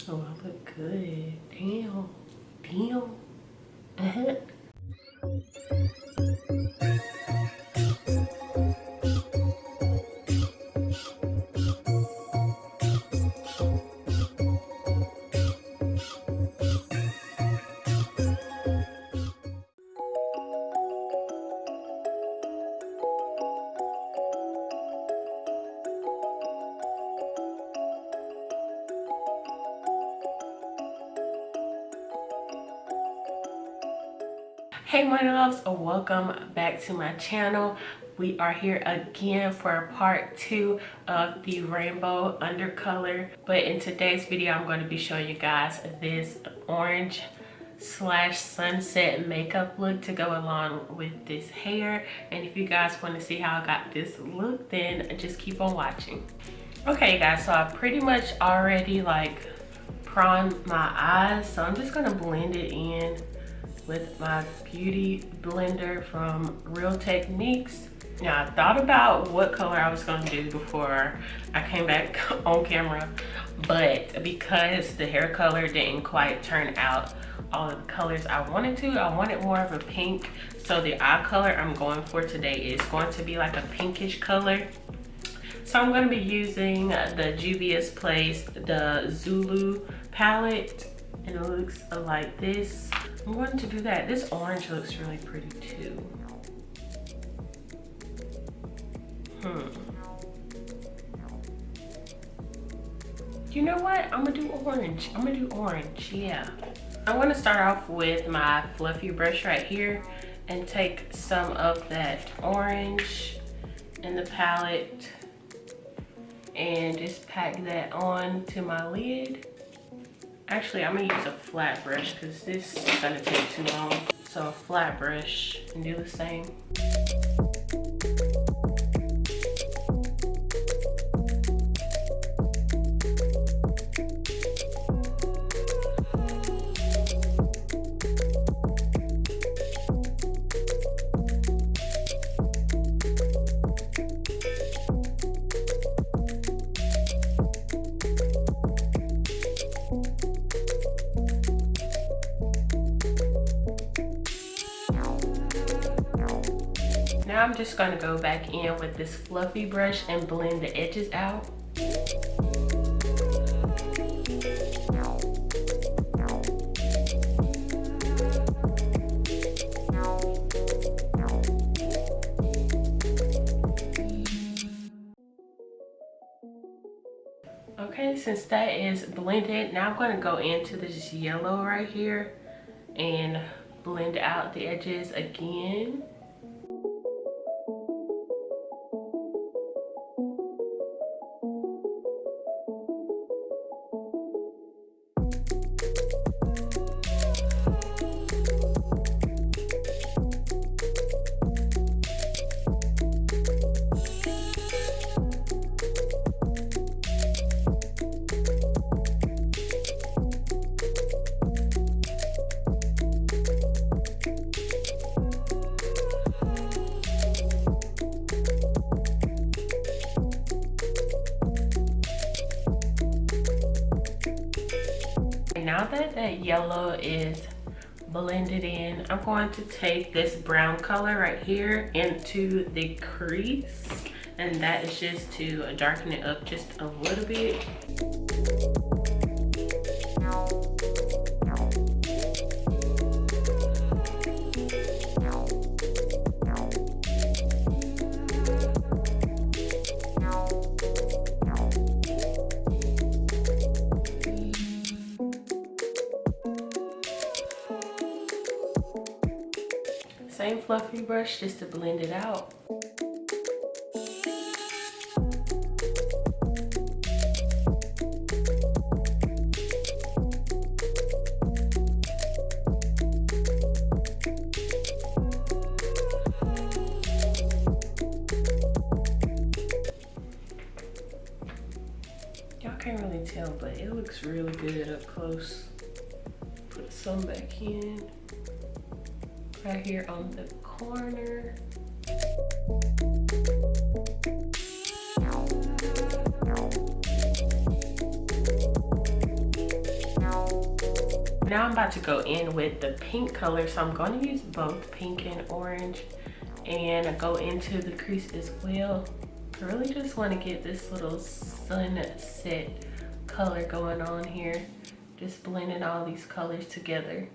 Oh, I look good. Damn. Damn. Hey my loves, welcome back to my channel. We are here again for part 2 of the rainbow undercolor, but in today's video I'm going to be showing you guys this orange slash sunset makeup look to go along with this hair. And if you guys want to see how I got this look, then just keep on watching. Okay guys, so I pretty much already like primed my eyes, so I'm just going to blend it in with my beauty blender from Real Techniques. Now, I thought about what color I was going to do before I came back on camera, but because the hair color didn't quite turn out all of the colors I wanted to, I wanted more of a pink. So the eye color I'm going for today is going to be like a pinkish color. So I'm going to be using the Juvia's Place, the Zulu palette, and it looks like this. I'm going to do that. This orange looks really pretty too. You know what? I'm gonna do orange. I'm gonna do orange, yeah. I want to start off with my fluffy brush right here and take some of that orange in the palette and just pack that on to my lid. Actually, I'm gonna use a flat brush because this is gonna take too long. So a flat brush and do the same. Now I'm just going to go back in with this fluffy brush and blend the edges out. Okay, since that is blended, now I'm going to go into this yellow right here and blend out the edges again. Now that that yellow is blended in, I'm going to take this brown color right here into the crease, and that is just to darken it up just a little bit. Same fluffy brush just to blend it out. Y'all can't really tell, but it looks really good up close. Put some back in. Right here on the corner. Now I'm about to go in with the pink color, so I'm going to use both pink and orange and go into the crease as well. I really just want to get this little sunset color going on here. Just blending all these colors together.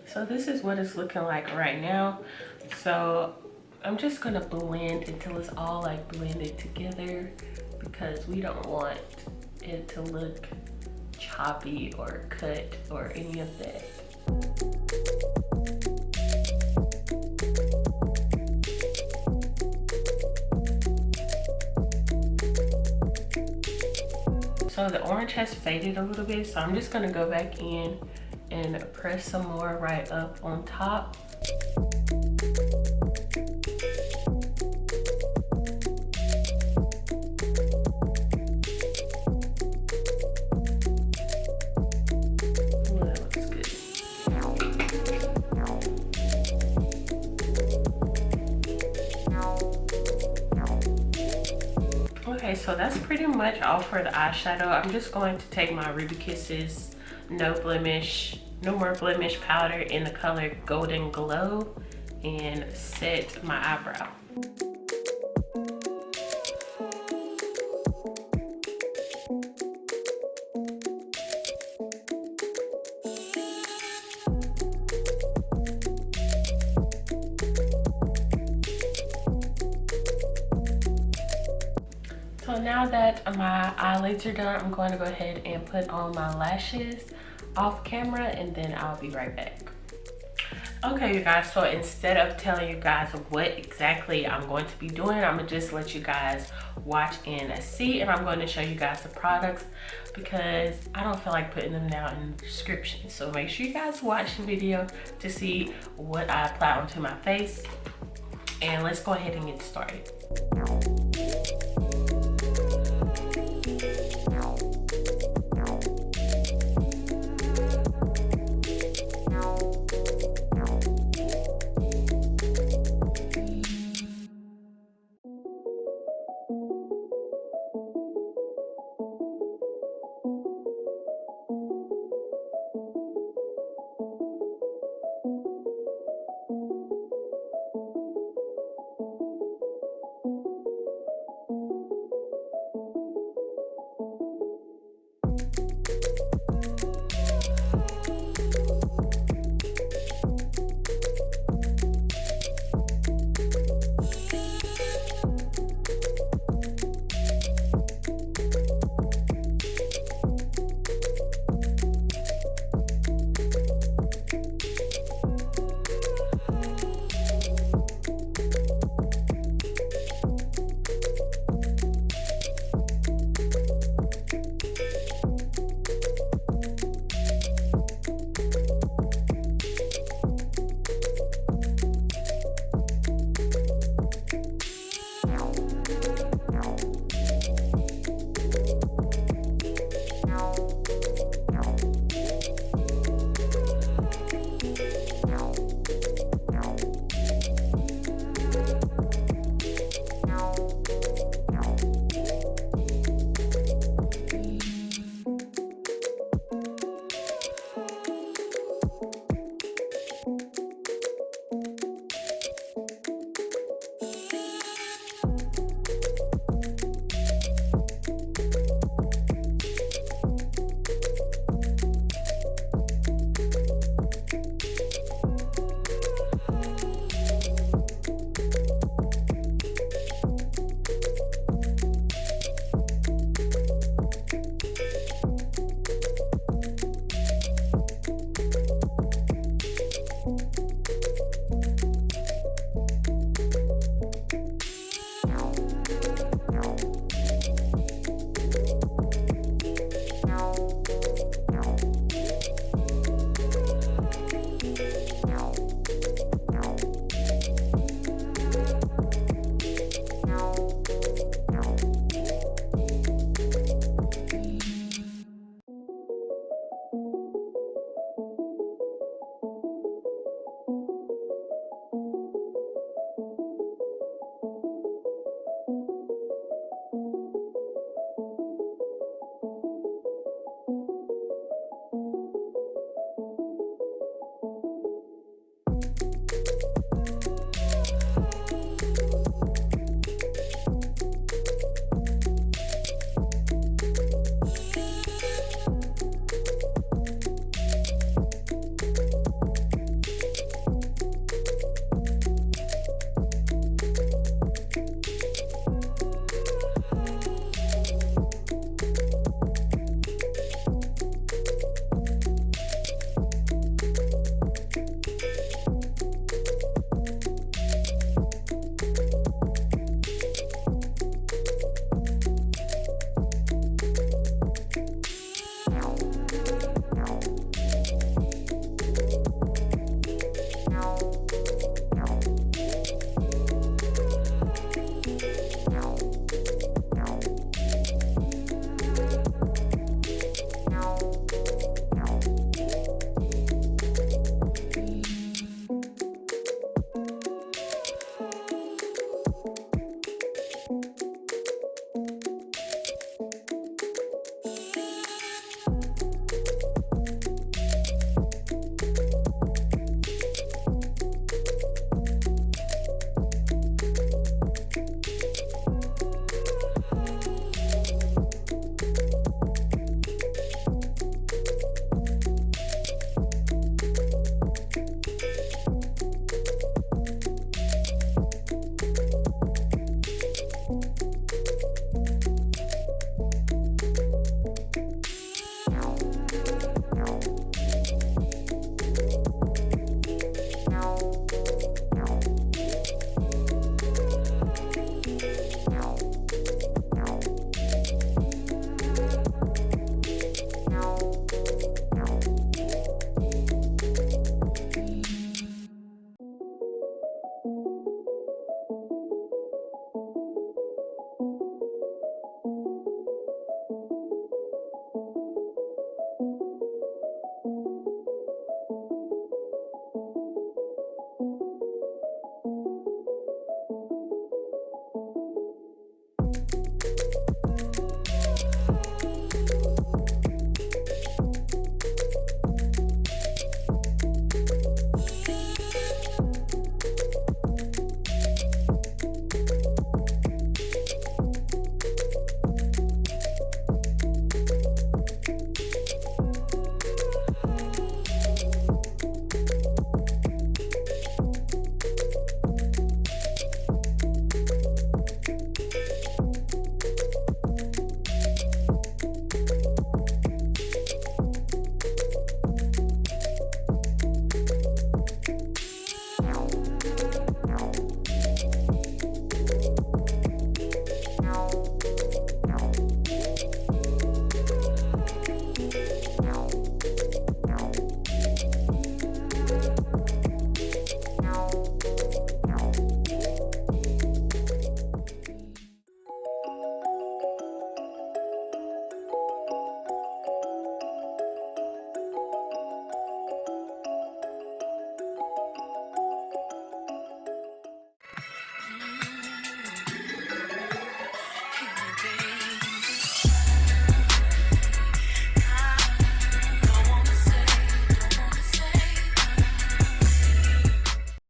So this is what it's looking like right now. So I'm just gonna blend until it's all like blended together, because we don't want it to look choppy or cut or any of that. So the orange has faded a little bit, so I'm just gonna go back in and press some more right up on top. Ooh, that looks good. Okay, so that's pretty much all for the eyeshadow. I'm just going to take my Ruby Kisses No More Blemish powder in the color Golden Glow and set my eyebrow. So now that my eyelids are done, I'm going to go ahead and put on my lashes off camera, and then I'll be right back. Okay, you guys, so instead of telling you guys what exactly I'm going to be doing, I'm gonna just let you guys watch and see, and I'm going to show you guys the products because I don't feel like putting them down in the description. So make sure you guys watch the video to see what I apply onto my face, and let's go ahead and get started.